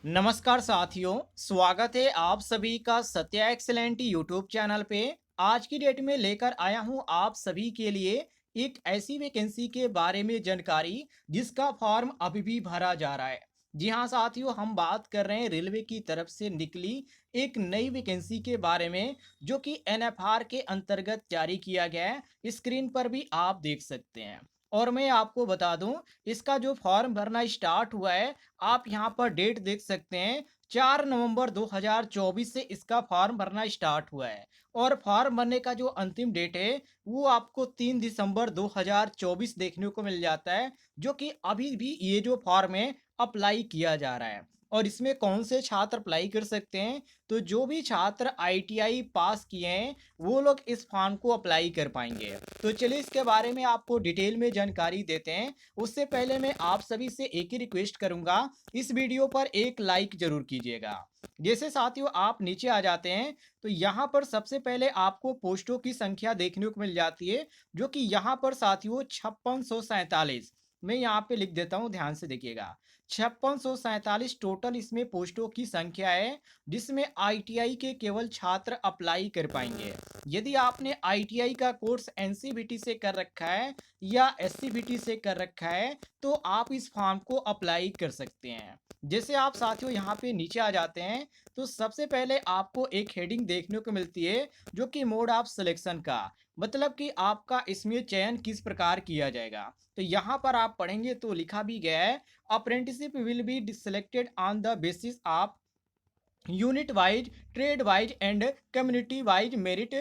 नमस्कार साथियों, स्वागत है आप सभी का सत्या एक्सेलेंट यूट्यूब चैनल पे। आज की डेट में लेकर आया हूं आप सभी के लिए एक ऐसी वैकेंसी के बारे में जानकारी जिसका फॉर्म अभी भी भरा जा रहा है। जी हां साथियों, हम बात कर रहे हैं रेलवे की तरफ से निकली एक नई वैकेंसी के बारे में जो कि एनएफआर के अंतर्गत जारी किया गया है। स्क्रीन पर भी आप देख सकते हैं। और मैं आपको बता दूं, इसका जो फॉर्म भरना स्टार्ट हुआ है, आप यहाँ पर डेट देख सकते हैं। 4 नवंबर 2024 से इसका फॉर्म भरना स्टार्ट हुआ है और फॉर्म भरने का जो अंतिम डेट है वो आपको 3 दिसंबर 2024 देखने को मिल जाता है, जो कि अभी भी ये जो फॉर्म है अप्लाई किया जा रहा है। और इसमें कौन से छात्र अप्लाई कर सकते हैं? तो जो भी छात्र आईटीआई पास किए हैं वो लोग इस फॉर्म को अप्लाई कर पाएंगे। तो चलिए इसके बारे में आपको डिटेल में जानकारी देते हैं। उससे पहले मैं आप सभी से एक ही रिक्वेस्ट करूंगा, इस वीडियो पर एक लाइक जरूर कीजिएगा। जैसे साथियों आप नीचे आ जाते हैं तो यहाँ पर सबसे पहले आपको पोस्टों की संख्या देखने को मिल जाती है, जो कि यहाँ पर साथियों 5647। मैं यहाँ पे लिख देता हूँ, ध्यान से देखिएगा। 5647 टोटल इसमें पोस्टों की संख्या है, जिसमें आईटीआई के केवल छात्र अप्लाई कर पाएंगे। यदि आपने आईटीआई का कोर्स एनसीवीटी से कर रखा है या एससीवीटी से कर रखा है तो आप इस फॉर्म को अप्लाई कर सकते हैं। जैसे आप साथियों यहाँ पे नीचे आ जाते हैं तो सबसे पहले आपको एक हेडिंग देखने को मिलती है, जो कि मोड ऑफ सिलेक्शन का मतलब कि आपका इसमें चयन किस प्रकार किया जाएगा। तो यहाँ पर आप पढ़ेंगे तो लिखा भी गया है, apprenticeship will be selected on the basis of unit wise, trade wise and community wise merit,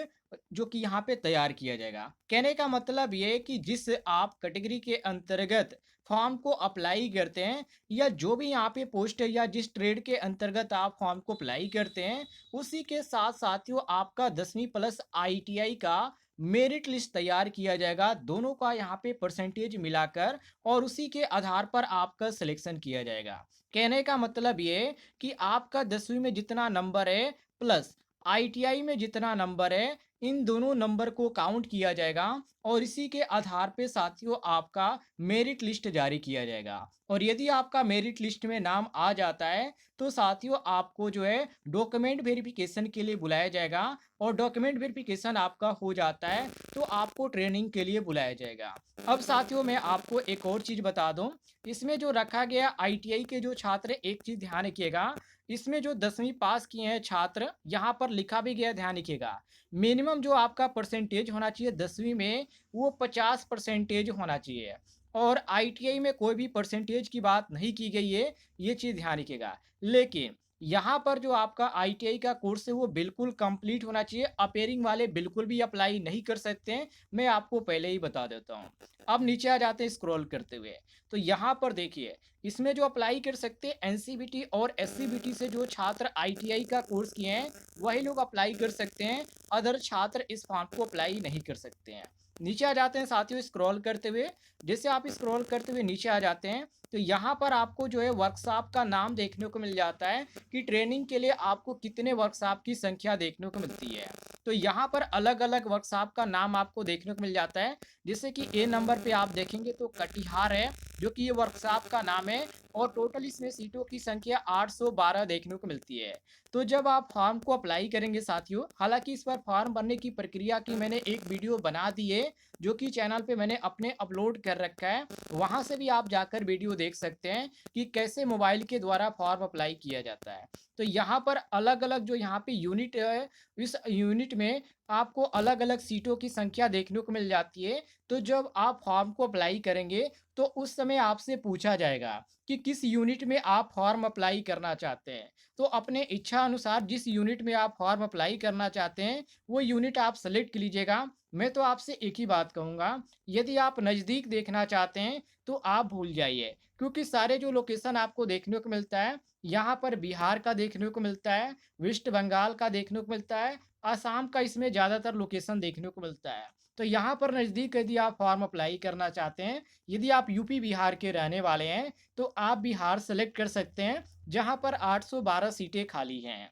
जो कि यहाँ पे तैयार किया जाएगा। कहने का मतलब ये है कि जिस आप कैटेगरी के अंतर्गत फॉर्म को अप्लाई करते हैं या जो भी यहाँ पे पोस्ट है या जिस ट्रेड के अंतर्गत आप फॉर्म को अप्लाई करते हैं, उसी के साथ साथियों आपका 10वीं प्लस आईटीआई का मेरिट लिस्ट तैयार किया जाएगा, दोनों का यहाँ पे परसेंटेज मिलाकर, और उसी के आधार पर आपका सिलेक्शन किया जाएगा। कहने का मतलब ये कि आपका 10वीं में जितना नंबर है प्लस आईटीआई में जितना नंबर है, इन दोनों नंबर को काउंट किया जाएगा और इसी के आधार पे साथियों आपका मेरिट लिस्ट जारी किया जाएगा। और यदि आपका मेरिट लिस्ट में नाम आ जाता है तो साथियों आपको जो है डॉक्यूमेंट वेरिफिकेशन के लिए बुलाया जाएगा, और डॉक्यूमेंट वेरिफिकेशन आपका हो जाता है तो आपको ट्रेनिंग के लिए बुलाया जाएगा। अब साथियों मैं आपको एक और चीज़ बता दूं, इसमें जो रखा गया आईटीआई के जो छात्र, एक चीज ध्यान रखिएगा, इसमें जो 10वीं पास किए हैं छात्र, यहाँ पर लिखा भी गया, ध्यान रखिएगा। मिनिमम जो आपका परसेंटेज होना चाहिए 10वीं में वो 50% होना चाहिए। और आईटीआई में कोई भी परसेंटेज की बात नहीं की गई है, ये चीज ध्यान रखिएगा। लेकिन यहाँ पर जो आपका आईटीआई का कोर्स है वो बिल्कुल कंप्लीट होना चाहिए। अपेयरिंग वाले बिल्कुल भी अप्लाई नहीं कर सकते हैं, मैं आपको पहले ही बता देता हूँ। अब नीचे आ जाते हैं स्क्रॉल करते हुए, तो यहाँ पर देखिए इसमें जो अप्लाई कर सकते हैं एनसीबीटी और एससीबीटी से जो छात्र आईटीआई का कोर्स किए हैं वही लोग अप्लाई कर सकते हैं। अदर छात्र इस फॉर्म को अप्लाई नहीं कर सकते हैं। नीचे आ जाते हैं साथियों स्क्रॉल करते हुए। जैसे आप स्क्रॉल करते हुए नीचे आ जाते हैं तो यहाँ पर आपको जो है वर्कशॉप का नाम देखने को मिल जाता है कि ट्रेनिंग के लिए आपको कितने वर्कशॉप की संख्या देखने को मिलती है। तो यहाँ पर अलग अलग वर्कशॉप का नाम आपको देखने को मिल जाता है। जैसे कि ए नंबर पे आप देखेंगे तो कटिहार है, जो कि ये वर्कशॉप का नाम है, और टोटल इसमें सीटों की संख्या 812 देखने को मिलती है। तो जब आप फॉर्म को अप्लाई करेंगे साथियों, हालांकि इस पर फॉर्म भरने की प्रक्रिया की मैंने एक वीडियो बना दी है, जो कि चैनल पे मैंने अपने अपलोड कर रखा है, वहां से भी आप जाकर वीडियो देख सकते हैं कि कैसे मोबाइल के द्वारा फॉर्म अप्लाई किया जाता है। तो यहाँ पर अलग अलग जो यहाँ पे यूनिट है, इस यूनिट में आपको अलग अलग सीटों की संख्या देखने को मिल जाती है। तो जब आप फॉर्म को अप्लाई करेंगे तो उस समय आपसे पूछा जाएगा कि किस यूनिट में आप फॉर्म अप्लाई करना चाहते हैं। तो अपने इच्छा अनुसार जिस यूनिट में आप फॉर्म अप्लाई करना चाहते हैं वो यूनिट आप सेलेक्ट कर लीजिएगा। मैं तो आपसे एक ही बात कहूँगा, यदि आप नज़दीक देखना चाहते हैं तो आप भूल जाइए, क्योंकि सारे जो लोकेशन आपको देखने को मिलता है, यहाँ पर बिहार का देखने को मिलता है, वेस्ट बंगाल का देखने को मिलता है, आसाम का इसमें ज़्यादातर लोकेशन देखने को मिलता है। तो यहाँ पर नज़दीक यदि आप फॉर्म अप्लाई करना चाहते हैं, यदि आप यूपी बिहार के रहने वाले हैं तो आप बिहार सेलेक्ट कर सकते हैं, जहाँ पर 812 सीटें खाली हैं।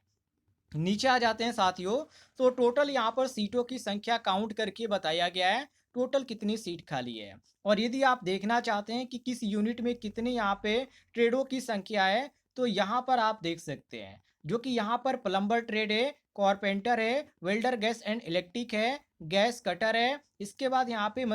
नीचे आ जाते हैं साथियों, तो टोटल यहाँ पर सीटों की संख्या काउंट करके बताया गया है, टोटल कितनी सीट खाली है। और यदि आप देखना चाहते हैं कि किस यूनिट में कितने यहाँ पे ट्रेडों की संख्या है, तो यहाँ पर आप देख सकते हैं, जो कि यहाँ पर प्लम्बर ट्रेड है, कारपेंटर है, वेल्डर गैस एंड इलेक्ट्रिक है, गैस कटर है। इसके बाद यहाँ पे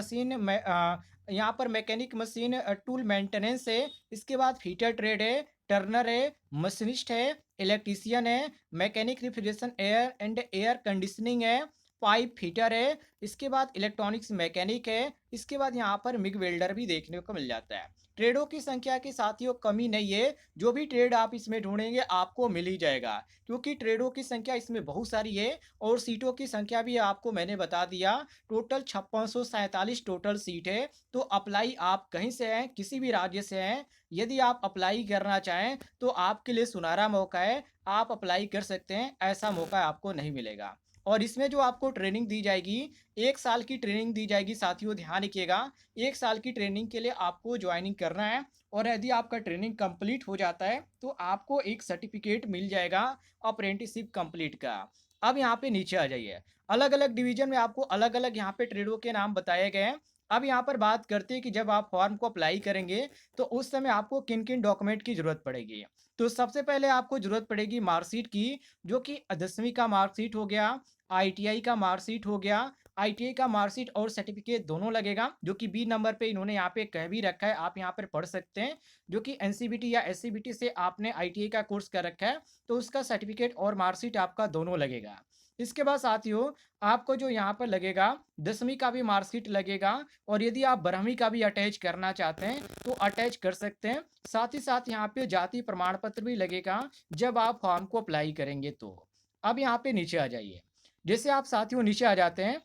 यहाँ पर मैकेनिक मशीन टूल मेंटेनेंस है। इसके बाद फीटर ट्रेड है, टर्नर है, मशीनिस्ट है, इलेक्ट्रीशियन है, mechanic refrigeration air and air conditioning है, पाइप फिटर है। इसके बाद इलेक्ट्रॉनिक्स मैकेनिक है। इसके बाद यहाँ पर मिग वेल्डर भी देखने को मिल जाता है। ट्रेडों की संख्या की साथियों कमी नहीं है, जो भी ट्रेड आप इसमें ढूंढेंगे आपको मिल ही जाएगा, क्योंकि ट्रेडों की संख्या इसमें बहुत सारी है और सीटों की संख्या भी आपको मैंने बता दिया। टोटल 5647 टोटल सीट है। तो अप्लाई आप कहीं से हैं, किसी भी राज्य से हैं, यदि आप अप्लाई करना चाहें तो आपके लिए सुनहरा मौका है, आप अप्लाई कर सकते हैं, ऐसा मौका आपको नहीं मिलेगा। और इसमें जो आपको ट्रेनिंग दी जाएगी, 1 साल की ट्रेनिंग दी जाएगी साथियों, ध्यान रखिएगा। 1 साल की ट्रेनिंग के लिए आपको ज्वाइनिंग करना है और यदि आपका ट्रेनिंग कंप्लीट हो जाता है तो आपको एक सर्टिफिकेट मिल जाएगा अप्रेंटिसशिप कंप्लीट का। अब यहाँ पे नीचे आ जाइए। अलग-अलग डिवीजन में आपको अलग-अलग यहाँ पे ट्रेडों के नाम बताए गए हैं। अब यहाँ पर बात करते हैं कि जब आप फॉर्म को अप्लाई करेंगे तो उस समय आपको किन-किन डॉक्यूमेंट की ज़रूरत पड़ेगी। तो सबसे पहले आपको ज़रूरत पड़ेगी मार्कशीट की, जो कि 10वीं का मार्कशीट हो गया, आईटीआई का मार्कशीट हो गया। आईटीआई का मार्कशीट और सर्टिफिकेट दोनों लगेगा, जो कि बी नंबर पे इन्होंने यहाँ पे कह भी रखा है, आप यहाँ पर पढ़ सकते हैं, जो कि एनसीबीटी या एससीबीटी से आपने आईटीआई का कोर्स कर रखा है, तो उसका सर्टिफिकेट और मार्कशीट आपका दोनों लगेगा। इसके बाद साथियों, आपको जो यहाँ पर लगेगा 10वीं का भी मार्कशीट लगेगा और यदि आप 12वीं का भी अटैच करना चाहते हैं तो अटैच कर सकते हैं। साथ ही साथ यहाँ पे जाति प्रमाण पत्र भी लगेगा जब आप फॉर्म को अप्लाई करेंगे तो। अब यहाँ पे नीचे आ जाइए। जैसे आप साथियों नीचे आ जाते हैं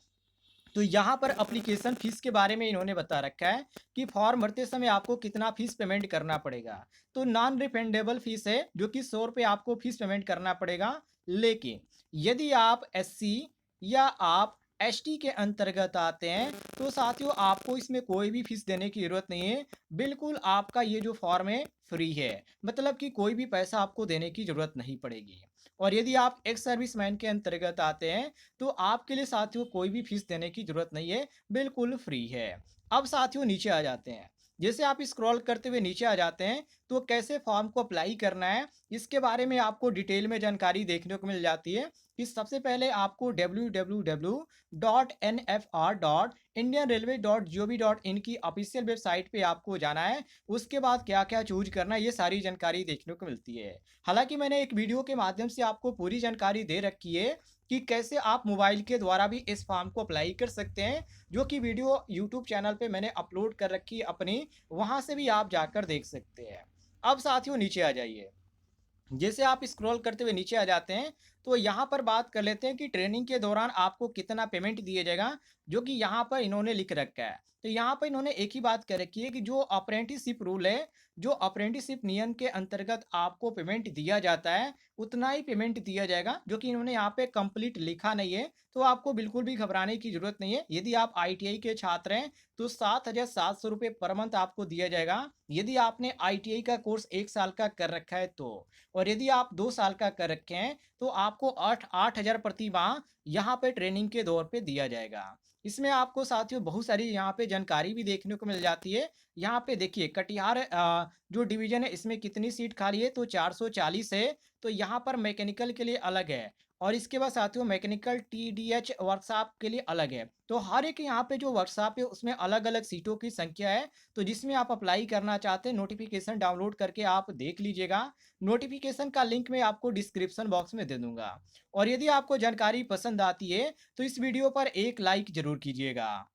तो यहाँ पर एप्लीकेशन फीस के बारे में इन्होंने बता रखा है कि फॉर्म भरते समय आपको कितना फीस पेमेंट करना पड़ेगा। तो नॉन रिफंडेबल फीस है, जो कि 100 रुपये आपको फीस पेमेंट करना पड़ेगा। लेकिन यदि आप एससी या आप एसटी के अंतर्गत आते हैं तो साथियों आपको इसमें कोई भी फीस देने की जरूरत नहीं है। बिल्कुल आपका ये जो फॉर्म है फ्री है, मतलब कि कोई भी पैसा आपको देने की जरूरत नहीं पड़ेगी। और यदि आप एक्स सर्विसमैन के अंतर्गत आते हैं तो आपके लिए साथियों कोई भी फीस देने की जरूरत नहीं है, बिल्कुल फ्री है। अब साथियों नीचे आ जाते हैं। जैसे आप स्क्रॉल करते हुए नीचे आ जाते हैं तो कैसे फॉर्म को अप्लाई करना है, इसके बारे में आपको डिटेल में जानकारी देखने को मिल जाती है। कि सबसे पहले आपको www.nfr.indianrailway.gov.in की ऑफिशियल वेबसाइट पे आपको जाना है। उसके बाद क्या क्या चूज करना है, ये सारी जानकारी देखने को मिलती है। हालांकि मैंने एक वीडियो के माध्यम से आपको पूरी जानकारी दे रखी है कि कैसे आप मोबाइल के द्वारा भी इस फॉर्म को अप्लाई कर सकते हैं, जो कि वीडियो यूट्यूब चैनल पे मैंने अपलोड कर रखी है अपनी, वहां से भी आप जाकर देख सकते हैं। अब साथियों नीचे आ जाइए। जैसे आप स्क्रॉल करते हुए नीचे आ जाते हैं तो यहाँ पर बात कर लेते हैं कि ट्रेनिंग के दौरान आपको कितना पेमेंट दिया जाएगा, जो कि यहाँ पर इन्होंने लिख रखा है। तो यहाँ पर इन्होंने एक ही बात कर रखी है कि जो अप्रेंटिसशिप रूल है, जो अप्रेंटिसशिप नियम के अंतर्गत आपको पेमेंट दिया जाता है, उतना ही पेमेंट दिया जाएगा, जो कि इन्होंने यहाँ पे कंप्लीट लिखा नहीं है। तो आपको बिल्कुल भी घबराने की जरूरत नहीं है। यदि आप आईटीआई के छात्र हैं तो 7,700 रुपये पर मंथ आपको दिया जाएगा, यदि आपने आईटीआई का कोर्स 1 साल का कर रखा है तो। और यदि आप 2 साल का कर रखे हैं तो आपको 8,000 प्रति माह यहाँ पे ट्रेनिंग के दौर पे दिया जाएगा। इसमें आपको साथियों बहुत सारी यहाँ पे जानकारी भी देखने को मिल जाती है। यहाँ पे देखिए कटिहार जो डिवीजन है इसमें कितनी सीट खाली है, तो 440 है। तो यहाँ पर मैकेनिकल के लिए अलग है और इसके बाद साथियों मैकेनिकल टीडीएच वर्कशॉप के लिए अलग है। तो हर एक यहाँ पे जो वर्कशॉप है उसमें अलग अलग सीटों की संख्या है। तो जिसमें आप अप्लाई करना चाहते हैं नोटिफिकेशन डाउनलोड करके आप देख लीजिएगा। नोटिफिकेशन का लिंक मैं आपको डिस्क्रिप्शन बॉक्स में दे दूंगा। और यदि आपको जानकारी पसंद आती है तो इस वीडियो पर एक लाइक जरूर कीजिएगा।